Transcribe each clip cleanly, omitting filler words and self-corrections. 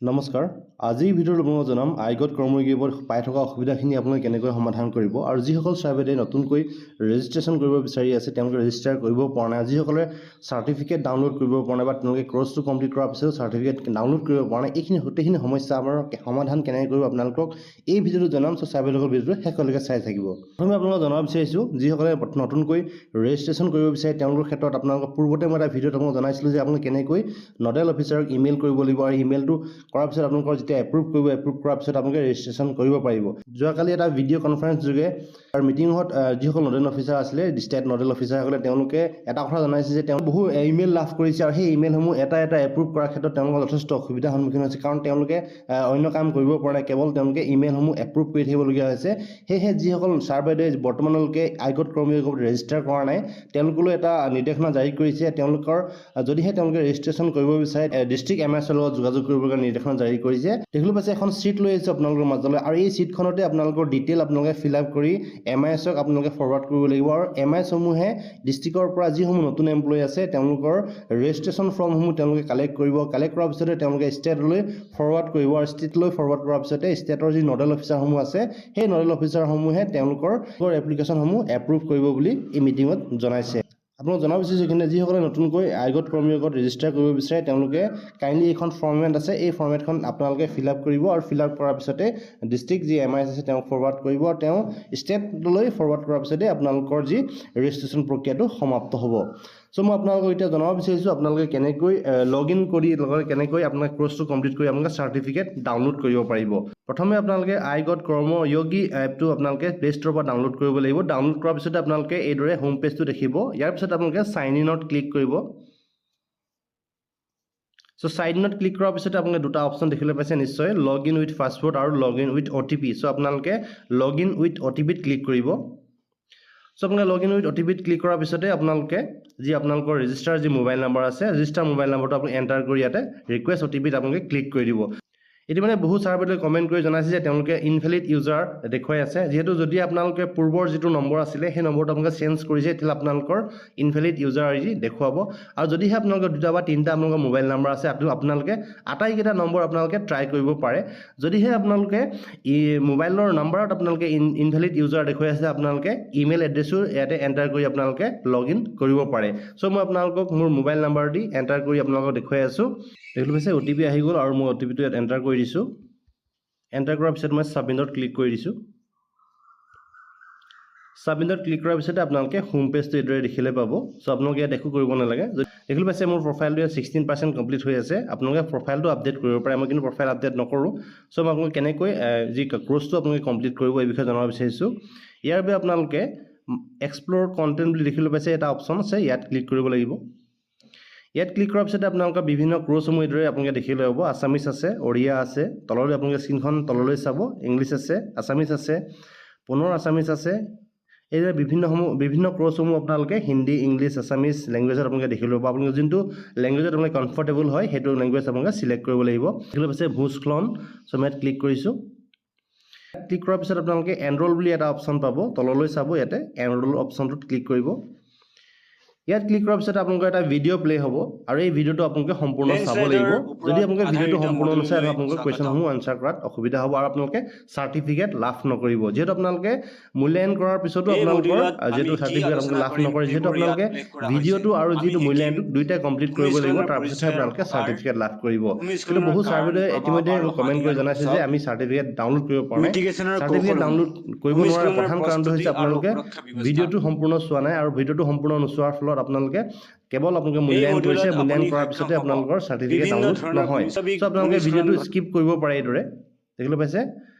নমস্কাৰ আজি ভিডিঅ'ত আপোনালোকক জনাম আইগত কৰ্মযোগীবোৰ পাই থকা অসুবিধাখিনি আপোনালোকে কেনেকৈ সমাধান কৰিব আৰু যিসকল ছাৰ্ভেতে নতুনকৈ ৰেজিষ্ট্ৰেশ্যন কৰিব বিচাৰি আছে তেওঁলোকে ৰেজিষ্টাৰ কৰিব পৰা নাই যিসকলে চাৰ্টিফিকেট ডাউনলোড কৰিব পৰা নাই বা তেওঁলোকে কোৰ্চটো কমপ্লিট কৰাৰ পিছত চাৰ্টিফিকেট ডাউনলোড কৰিব পৰা নাই এইখিনি গোটেইখিনি সমস্যা আমাৰ সমাধান কেনেকৈ কৰিব আপোনালোকক এই ভিডিঅ'টো জনাম চ' ছাৰ্ভেলৰ ভিডিঅ'টো শেষলৈকে চাই থাকিব প্ৰথমে আপোনালোকক জনাব বিচাৰিছোঁ যিসকলে নতুনকৈ ৰেজিষ্ট্ৰেশ্যন কৰিব বিচাৰে তেওঁলোকৰ ক্ষেত্ৰত আপোনালোকক পূৰ্বতে মই এটা ভিডিঅ'ত আপোনালোকক জনাইছিলোঁ যে আপোনালোকে কেনেকৈ নডেল অফিচাৰক ইমেইল কৰিব লাগিব আৰু ইমেইলটো কৰাৰ পিছত আপোনালোকৰ যেতিয়া এপ্ৰুভ কৰাৰ পিছত আপোনালোকে ৰেজিষ্ট্ৰেশ্যন কৰিব পাৰিব যোৱাকালি এটা ভিডিঅ' কনফাৰেন্স যোগে আৰু মিটিঙত যিসকল নডেল অফিচাৰ আছিলে ষ্টেট নডেল অফিচাৰসকলে তেওঁলোকে এটা কথা জনাইছে যে তেওঁ বহু ইমেইল লাভ কৰিছে আৰু সেই ইমেইলসমূহ এটা এপ্ৰুভ কৰাৰ ক্ষেত্ৰত তেওঁলোকৰ যথেষ্ট অসুবিধাৰ সন্মুখীন হৈছে কাৰণ তেওঁলোকে অন্য কাম কৰিব পৰা নাই কেৱল তেওঁলোকে ইমেইলসমূহ এপ্ৰুভ কৰি থাকিবলগীয়া হৈছে সেয়েহে যিসকল ছাৰ্ভেতে বৰ্তমানলৈকে আইগত কৰ্মযোগীসকল ৰেজিষ্টাৰ কৰা নাই তেওঁলোকলৈ এটা নিৰ্দেশনা জাৰি কৰিছে তেওঁলোকৰ যদিহে তেওঁলোকে ৰেজিষ্ট্ৰেশ্যন কৰিব বিচাৰে ডিষ্ট্ৰিক্ট MSৰ লগত যোগাযোগ কৰিবৰ কাৰণে নিৰ্দেশনা জাৰি কৰিছে দেখিলোঁ পাইছে এখন চিট লৈ আহিছে আপোনালোকৰ মাজলৈ আৰু এই চিটখনতে আপোনালোকৰ ডিটেইল আপোনালোকে ফিল আপ কৰি MISক আপোনালোকে ফৰৱাৰ্ড কৰিব লাগিব আৰু MISসমূহে ডিষ্ট্ৰিক্টৰ পৰা যিসমূহ নতুন এমপ্লয়ী আছে তেওঁলোকৰ ৰেজিষ্ট্ৰেশ্যন ফৰ্মসমূহ তেওঁলোকে কালেক্ট কৰাৰ পিছতে তেওঁলোকে ষ্টেটলৈ ফৰৱাৰ্ড কৰিব আৰু ষ্টেটলৈ ফৰৱাৰ্ড কৰাৰ পিছতে ষ্টেটৰ যি নডেল অফিচাৰসমূহ আছে সেই নডেল অফিচাৰসমূহে তেওঁলোকৰ এপ্লিকেশ্যনসমূহ এপ্ৰুভ কৰিব বুলি এই মিটিঙত জনাইছে আপোনাক জনাব বিচাৰিছোঁ এইখিনি যিসকলে নতুনকৈ আইগত কৰ্মযোগত ৰেজিষ্টাৰ কৰিব বিচাৰে তেওঁলোকে কাইণ্ডলি এইখন ফৰ্মেট আছে এই ফৰ্মেটখন আপোনালোকে ফিল আপ কৰিব আৰু ফিল আপ কৰাৰ পিছতে ডিষ্ট্ৰিক্ট যি MIS আছে তেওঁক ফৰৱাৰ্ড কৰিব আৰু তেওঁ ষ্টেটলৈ ফৰৱাৰ্ড কৰাৰ পিছতে আপোনালোকৰ যি ৰেজিষ্ট্ৰেশ্যন প্ৰক্ৰিয়াটো সমাপ্ত হ'ব চ' মই আপোনালোকক এতিয়া জনাব বিচাৰিছোঁ আপোনালোকে কেনেকৈ লগ ইন কৰি লগতে কেনেকৈ আপোনালোকে কোৰ্চটো কমপ্লিট কৰি আপোনালোকে চাৰ্টিফিকেট ডাউনলোড কৰিব পাৰিব প্ৰথমে আপোনালোকে আইগত কৰ্মযোগী এপটো আপোনালোকে প্লে ষ্ট'ৰৰ পৰা ডাউনলোড কৰিব লাগিব ডাউনলোড কৰাৰ পিছতে আপোনালোকে এইদৰে হোম পেজটো দেখিব ইয়াৰ পিছত আপোনালোকে চাইন ইনত ক্লিক কৰিব চ' চাইন ইনত ক্লিক কৰাৰ পিছতে আপোনালোকে দুটা অপশ্যন দেখিবলৈ পাইছে নিশ্চয় লগ ইন উইথ পাছৱৰ্ড আৰু লগ ইন উইথ OTP চ' আপোনালোকে লগ ইন উইথ OTPত ক্লিক কৰিব চ' আপোনালোকে লগ ইন উইথ OTPত ক্লিক কৰাৰ পিছতে আপোনালোকে যি আপোনালোকৰ ৰেজিষ্টাৰ যি মোবাইল নম্বৰ আছে ৰেজিষ্টাৰ মোবাইল নম্বৰটো আপুনি এণ্টাৰ কৰি ইয়াতে ৰিকুৱেষ্ট OTPত আপোনালোকে ক্লিক কৰি দিব এতিয়া মানে বহু ছাৰ্ভেতে কমেণ্ট কৰি জনাইছে যে তেওঁলোকে ইনভেলিড ইউজাৰ দেখুৱাই আছে যিহেতু যদি আপোনালোকে পূৰ্বৰ যিটো নম্বৰ আছিলে সেই নম্বৰটো আপোনালোকে চেঞ্জ কৰিছে তেতিয়া আপোনালোকৰ ইনভেলিড ইউজাৰ আইডি দেখুৱাব আৰু যদিহে আপোনালোকৰ দুটা বা তিনিটা আপোনালোকৰ মোবাইল নম্বৰ আছে আপোনালোকে আটাইকেইটা নম্বৰ আপোনালোকে ট্ৰাই কৰিব পাৰে যদিহে আপোনালোকে মোবাইলৰ নম্বৰত আপোনালোকে ইনভেলিড ইউজাৰ দেখুৱাই আছে আপোনালোকে ইমেইল এড্ৰেছো ইয়াতে এণ্টাৰ কৰি আপোনালোকে লগ ইন কৰিব পাৰে চ' মই আপোনালোকক মোৰ মোবাইল নম্বৰ দি এণ্টাৰ কৰি আপোনালোকক দেখুৱাই আছোঁ দেখিলোঁ পাইছে OTP আহি গ'ল আৰু মই OTPটো ইয়াত এণ্টাৰ কৰি দিছোঁ এণ্টাৰ কৰাৰ পিছত মই ছাবমিটত ক্লিক কৰি দিছোঁ ছাবমিটত ক্লিক কৰাৰ পিছতে আপোনালোকে হোম পেজটো এইদৰে দেখিলে পাব চ' আপোনালোকে ইয়াত একো কৰিব নালাগে দেখিলোঁ পাইছে মোৰ প্ৰফাইলটো ইয়াত 16% কমপ্লিট হৈ আছে আপোনালোকে প্ৰফাইলটো আপডেট কৰিব পাৰে মই কিন্তু প্ৰফাইল আপডেট নকৰোঁ চ' মই আপোনালোকে কেনেকৈ যি কোৰ্চটো আপোনালোকে কমপ্লিট কৰিব এই বিষয়ে জনাব বিচাৰিছোঁ ইয়াৰ বাবে আপোনালোকে এক্সপ্ল'ৰ কণ্টেণ্ট বুলি দেখিবলৈ পাইছে এটা অপশ্যন আছে ইয়াত ক্লিক কৰিব লাগিব ইয়াত ক্লিক কৰাৰ পিছতে আপোনালোকৰ বিভিন্ন কোৰ্চসমূহ এইদৰে আপোনালোকে দেখিবলৈ হ'ব আছামিজ আছে অৰিয়া আছে তললৈ আপোনালোকে স্ক্ৰীনখন তললৈ চাব ইংলিছ আছে আছামিজ আছে পুনৰ আছামিজ আছে এইদৰে বিভিন্ন কোৰ্চসমূহ আপোনালোকে হিন্দী ইংলিছ আছামিজ লেংগুৱেজত আপোনালোকে দেখিবলৈ পাব আপোনালোকে যোনটো লেংগুৱেজত আপোনালোকে কমফৰ্টেবল হয় সেইটো লেংগুৱেজ আপোনালোকে চিলেক্ট কৰিব লাগিব দেখিবলৈ পাইছে ভূস্খলন চ' মই ইয়াত ক্লিক কৰিছোঁ ক্লিক কৰাৰ পিছত আপোনালোকে এনৰোল বুলি এটা অপশ্যন পাব তললৈ চাব ইয়াতে এনৰোল অপশ্যনটোত ক্লিক কৰিব ইয়াত ক্লিক কৰাৰ পিছত আপোনালোকৰ এটা ভিডিঅ' প্লে হ'ব আৰু এই ভিডিঅ'টো আপোনালোকে সম্পূৰ্ণ চাব লাগিব যদি আপোনালোকে ভিডিঅ'টো সম্পূৰ্ণ নাচায় আপোনালোকৰ কুৱেশ্যনসমূহ আনচাৰ কৰাত অসুবিধা হ'ব আৰু আপোনালোকে চাৰ্টিফিকেট লাভ নকৰিব যিহেতু আপোনালোকে মূল্যায়ন কৰাৰ পিছতো আপোনালোকৰ যিহেতু চাৰ্টিফিকেট আপোনালোকে লাভ নকৰে যিহেতু আপোনালোকে ভিডিঅ'টো আৰু যিটো মূল্যায়নটো দুইটাই কমপ্লিট কৰিব লাগিব তাৰপিছতহে আপোনালোকে চাৰ্টিফিকেট লাভ কৰিব কিন্তু বহু ছাৰ্ভেতে ইতিমধ্যে কমেণ্ট কৰি জনাইছে যে আমি চাৰ্টিফিকেট ডাউনলোড কৰিব পৰা নাই চাৰ্টিফিকেট ডাউনলোড কৰিব নোৱাৰা প্ৰধান কাৰণটো হৈছে আপোনালোকে ভিডিঅ'টো সম্পূৰ্ণ চোৱা নাই আৰু ভিডিঅ'টো সম্পূৰ্ণ নোচোৱাৰ ফলত আপোনালোকে কেৱল আপোনালোকে মূল্যায়ন কৰিছে মূল্যায়ন কৰাৰ পিছতে আপোনালোকৰ চাৰ্টিফিকেট ডাউনলোড নহয় চ' আপোনালোকে ভিডিঅ'টো স্কিপ কৰিব পাৰে এইদৰে দেখিবলৈ পাইছে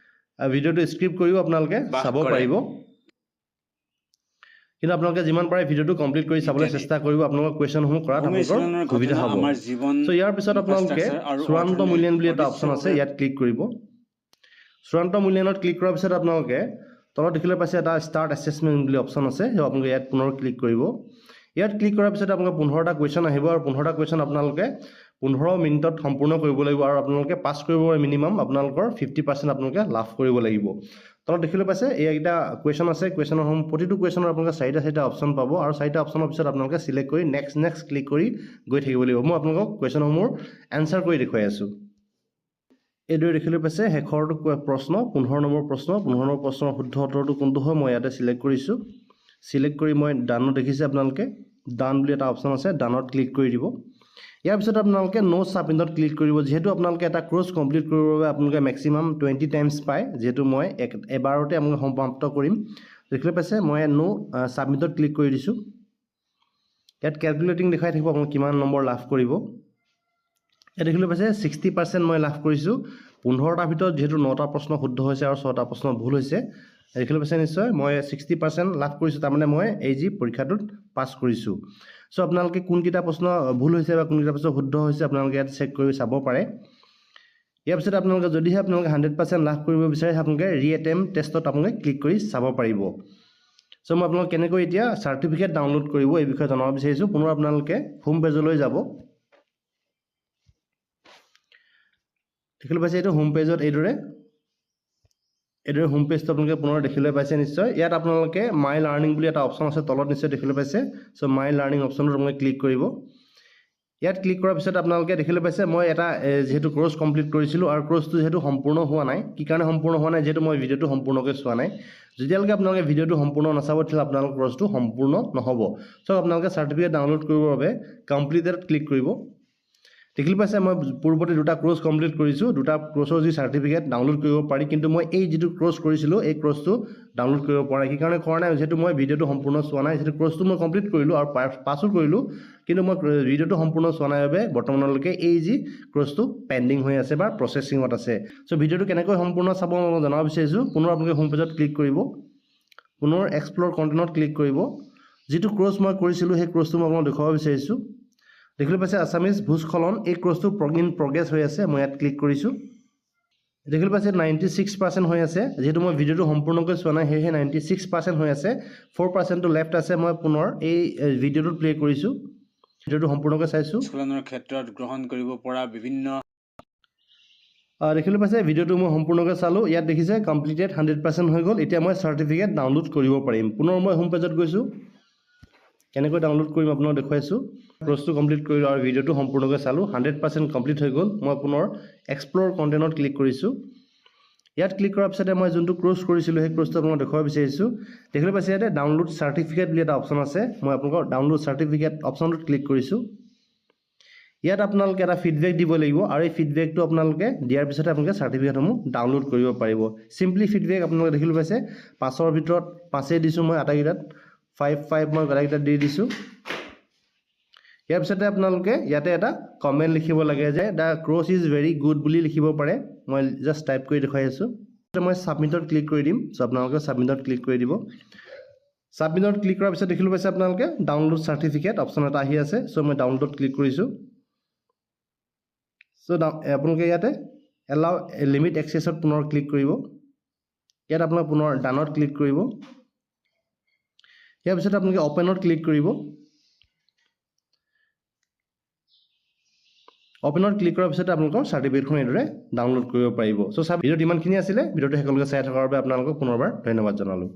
ভিডিঅ'টো স্কিপ কৰিও আপোনালোকে চাব পাৰিব কিন্তু আপোনালোকে যিমান পাৰে ভিডিঅ'টো কমপ্লিট কৰি চাবলৈ চেষ্টা কৰিব আপোনালোকৰ কুৱেশ্যনসমূহ কৰাত আপোনালোকৰ সুবিধা হ'ব চ' ইয়াৰ পিছত আপোনালোকে চূড়ান্ত মূল্যায়ন বুলি এটা অপশ্যন আছে ইয়াত ক্লিক কৰিব চূড়ান্ত মূল্যায়নত ক্লিক কৰাৰ পিছত আপোনালোকে তলত দেখিবলৈ পাইছে এটা ষ্টাৰ্ট এছেছমেণ্ট বুলি অপশ্যন আছে সেই আপোনালোকে ইয়াত পুনৰ ক্লিক কৰিব ইয়াত ক্লিক কৰাৰ পিছত আপোনালোকে 15টা কুৱেশ্যন আহিব আৰু 15টা কুৱেশ্যন আপোনালোকে 15 মিনিটত সম্পূৰ্ণ কৰিব লাগিব আৰু আপোনালোকে পাছ কৰিব মিনিমাম আপোনালোকৰ 50% আপোনালোকে লাভ কৰিব লাগিব তলত দেখিবলৈ পাইছে এইকেইটা কুৱেশ্যন আছে কুৱেশ্যনৰ প্ৰতিটো কুৱেশ্যনৰ আপোনালোকে চাৰিটা অপশ্যন পাব আৰু চাৰিটা অপশ্যনৰ পিছত আপোনালোকে চিলেক্ট কৰি নেক্সট ক্লিক কৰি গৈ থাকিব লাগিব মই আপোনালোকক কুৱেশ্যনসমূহৰ এনচাৰ কৰি দেখুৱাই আছোঁ এইদৰে দেখিবলৈ পাইছে শেষৰটো প্ৰশ্ন 15 নম্বৰ প্ৰশ্ন 15 নম্বৰ প্ৰশ্নৰ শুদ্ধ উত্তৰটো কোনটো হয় মই ইয়াতে সিলেক্ট কৰিছোঁ সিলেক্ট কৰি মই ডানত দেখিছে আপোনালোকে ডান বুলি এটা অপচন আছে ডানত ক্লিক কৰি দিব ইয়াৰ পিছত আপোনালোকে নো সাবমিটত ক্লিক কৰিব যেহেতু আপোনালোকে এটা কোৰ্স কমপ্লিট কৰিবৰ বাবে আপোনালোকে ম্যাক্সিমাম 20 টাইমছ পায় যেহেতু মই এবাৰতে আপোনালোক সমাপ্ত কৰিম দেখিবলৈ পাইছে মই নো সাবমিটত ক্লিক কৰি দিছোঁ ইয়াত ক্যালকুলেটিং দেখাই থাকিব আপোনালোক কিমান নম্বৰ লাভ কৰিব এটা দেখিবলৈ পাইছে 60% মই লাভ কৰিছোঁ 15টা ভিতৰত যেহেতু 9টা প্ৰশ্ন শুদ্ধ হৈছে আৰু 6টা প্ৰশ্ন ভুল হৈছে দেখিবলৈ পাইছে নিশ্চয় মই 60% লাভ কৰিছোঁ তাৰ মানে মই এই জি পৰীক্ষাটোত পাছ কৰিছোঁ সো আপোনালোকে কোনকিটা প্ৰশ্ন ভুল হৈছে বা কোনকিটা প্ৰশ্ন শুদ্ধ হৈছে আপোনালোকে ইয়াত চেক কৰি চাব পাৰে ইয়াৰ পিছত আপোনালোকে যদিহে আপোনালোকে 100% লাভ কৰিব বিচাৰে আপোনালোকে ৰিএটেম্প টেষ্টত আপোনালোকে ক্লিক কৰি চাব পাৰিব সো মই আপোনালোক কেনেকৈ এতিয়া সাৰ্টিফিকেট ডাউনলোড কৰিব এই বিষয়ে জনাব বিচাৰিছোঁ পুনৰ আপোনালোকে হোম পেজলৈ যাব দেখিবলৈ পাইছে এইটো হোম পেজত এইদৰে হোম পেজটো আপোনালোকে পুনৰ দেখিবলৈ পাইছে নিশ্চয় ইয়াত আপোনালোকে মাই লাৰ্নিং বুলি এটা অপচন আছে তলত নিশ্চয় দেখিবলৈ পাইছে সো মাই লাৰ্নিং অপচনত আপোনালোকে ক্লিক কৰিব ইয়াত ক্লিক কৰাৰ পিছত আপোনালোকে দেখিবলৈ পাইছে মই এটা যেহেতু কোৰ্স কমপ্লিট কৰিছিলোঁ আৰু কোৰ্সটো যেহেতু সম্পূৰ্ণ হোৱা নাই কি কাৰণে সম্পূৰ্ণ হোৱা নাই যেহেতু মই ভিডিওটো সম্পূৰ্ণকৈ চোৱা নাই যেতিয়ালৈকে আপোনালোকে ভিডিওটো সম্পূৰ্ণ নাচাব তেতিয়া আপোনালোকৰ কোৰ্সটো সম্পূৰ্ণ নহ'ব সো আপোনালোকে সাৰ্টিফিকেট ডাউনলোড কৰিবৰ বাবে কমপ্লিটেড ক্লিক কৰিব দেখিবলৈ পাইছে মই পূৰ্বতে দুটা কোৰ্স কমপ্লিট কৰিছোঁ দুটা কোৰ্সৰ যি সাৰ্টিফিকেট ডাউনলোড কৰিব পাৰি কিন্তু মই এই যেটো কোৰ্স কৰিছিলোঁ এই কোৰ্সটো ডাউনলোড কৰিব পৰা নাই কি কাৰণে কৰা নাই যেহেতু মই ভিডিওটো সম্পূৰ্ণ চোৱা নাই যেহেতু কোৰ্সটো মই কমপ্লিট কৰিলোঁ আৰু পাছো কৰিলোঁ কিন্তু মই ভিডিওটো সম্পূৰ্ণ চোৱা নাই বাবে বৰ্তমানলৈকে এই যি কোৰ্সটো পেন্ডিং হৈ আছে বা প্ৰসেসিংত আছে সো ভিডিওটো কেনেকৈ সম্পূৰ্ণ চাব মই জনাব বিচাৰিছোঁ পুনৰ আপোনালোকে হোম পেজত ক্লিক কৰিব পুনৰ এক্সপ্লোৰ কন্টেন্টত ক্লিক কৰিব যেটো কোৰ্স মই কৰিছিলোঁ সেই কোৰ্সটো মই আপোনালোকক দেখাব বিচাৰিছোঁ দেখিবলৈ পাইছে আসামিজ ভূস্খলন এই কোৰ্সটো ইন প্ৰগ্ৰেছ হৈ আছে মই ইয়াত ক্লিক কৰিছোঁ দেখিবলৈ পাইছে 96% হৈ আছে যেহেতু মই ভিডিওটো সম্পূৰ্ণকৈ চোৱা নাই হেহে 96% হৈ আছে 4% টো লেফট আছে মই পুনৰ এই ভিডিওটো প্লে কৰিছোঁ ভিডিওটো সম্পূৰ্ণকৈ চাইছোঁ ভূস্খলনৰ ক্ষেত্ৰত গ্ৰহণ কৰিব পৰা বিভিন্ন দেখিবলৈ পাইছে ভিডিওটো মই সম্পূৰ্ণকৈ চালোঁ ইয়াত দেখিছে কমপ্লিটেড 100% হৈ গ'ল এতিয়া মই সাৰ্টিফিকেট ডাউনলোড কৰিব পাৰিম পুনৰ মই হোম পেজত গৈছোঁ কেনেকৈ ডাউনলোড কৰিম আপোনাক দেখুৱাইছোঁ কোৰ্সটো কমপ্লিট কৰিলোঁ আৰু ভিডিওটো সম্পূৰ্ণকৈ চালোঁ 100% কমপ্লিট হৈ গ'ল মই পুনৰ এক্সপ্লোৰ কন্টেন্টত ক্লিক কৰিছোঁ ইয়াত ক্লিক কৰাৰ পিছতে মই যোনটো কোৰ্স কৰিছিলোঁ সেই কোৰ্সটো আপোনাক দেখাব বিচাৰিছোঁ দেখিবলৈ পাইছে ইয়াতে ডাউনলোড সাৰ্টিফিকেট বুলি এটা অপচন আছে মই আপোনাক ডাউনলোড সাৰ্টিফিকেট অপচনটোত ক্লিক কৰিছোঁ ইয়াত আপোনালোকে এটা ফিডবেক দিব লাগিব আৰু এই ফিডবেকটো আপোনালোকে দিয়াৰ পিছতে আপোনালোকে সাৰ্টিফিকেটসমূহ ডাউনলোড কৰিব পাৰিব সিম্পলি ফিডবেক আপোনালোকে দেখিবলৈ পাইছে 5ৰ ভিতৰত 5 দিছোঁ মই আটাইকেইটাত 5 মই গৰাইকেইটা দি দিছোঁ ইয়াৰ পিছতে আপোনালোকে ইয়াতে এটা কমেন্ট লিখিব লাগে যে দা কোৰ্স ইজ ভেৰি গুড বুলি লিখিব পাৰে মই জাস্ট টাইপ কৰি দেখাই আছোঁ মই সাবমিটত ক্লিক কৰি দিম সো আপোনালোকে সাবমিটত ক্লিক কৰি দিব সাবমিটত ক্লিক কৰাৰ পিছত দেখিবলৈ পাইছে আপোনালোকে ডাউনলোড সাৰ্টিফিকেট অপচন এটা আহি আছে সো মই ডাউনলোডত ক্লিক কৰিছোঁ সো আপোনালোকে ইয়াতে এলাউ লিমিট এক্সেছত পুনৰ ক্লিক কৰিব ইয়াত আপোনালোকে পুনৰ ডানত ক্লিক কৰিব ইয়াৰ পিছত আপোনালোকে ওপেনত ক্লিক কৰিব ওপেনত ক্লিক কৰাৰ পিছত আপোনালোকৰ সাৰ্টিফিকেটখন এইদৰে ডাউনলোড কৰিব পাৰিব সো ভিডিওটো ইমানখিনি আছিলে ভিডিওটো সকলোকে চাই থকাৰ বাবে আপোনালোকক পুনৰবাৰ ধন্যবাদ জনালোঁ